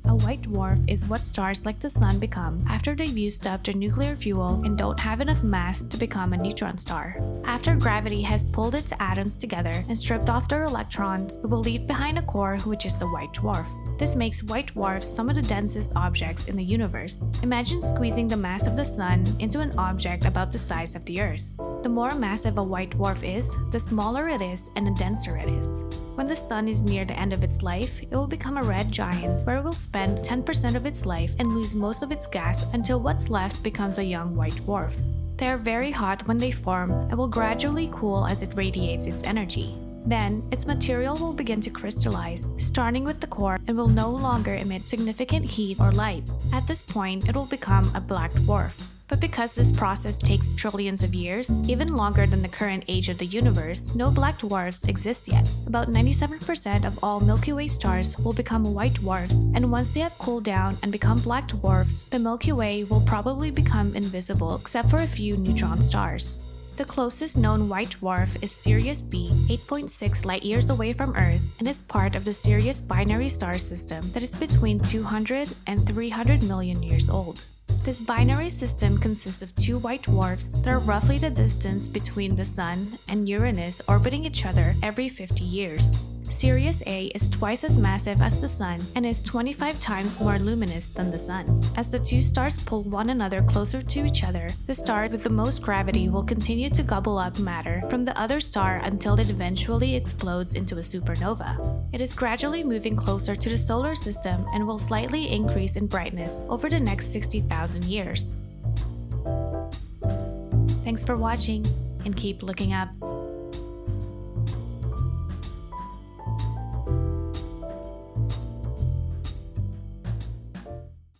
A white dwarf is what stars like the Sun become after they've used up their nuclear fuel and don't have enough mass to become a neutron star. After gravity has pulled its atoms together and stripped off their electrons, it will leave behind a core which is the white dwarf. This makes white dwarfs some of the densest objects in the universe. Imagine squeezing the mass of the Sun into an object about the size of the Earth. The more massive a white dwarf is, the smaller it is and the denser it is. When the Sun is near the end of its life, it will become a red giant where it will spend 10% of its life and lose most of its gas until what's left becomes a young white dwarf. They are very hot when they form and will gradually cool as it radiates its energy. Then, its material will begin to crystallize, starting with the core, and will no longer emit significant heat or light. At this point, it will become a black dwarf. But because this process takes trillions of years, even longer than the current age of the universe, no black dwarfs exist yet. About 97% of all Milky Way stars will become white dwarfs, and once they have cooled down and become black dwarfs, the Milky Way will probably become invisible except for a few neutron stars. The closest known white dwarf is Sirius B, 8.6 light-years away from Earth, and is part of the Sirius binary star system that is between 200 and 300 million years old. This binary system consists of two white dwarfs that are roughly the distance between the Sun and Uranus orbiting each other every 50 years. Sirius A is twice as massive as the Sun and is 25 times more luminous than the Sun. As the two stars pull one another closer to each other, the star with the most gravity will continue to gobble up matter from the other star until it eventually explodes into a supernova. It is gradually moving closer to the solar system and will slightly increase in brightness over the next 60,000 years. Thanks for watching, and keep looking up.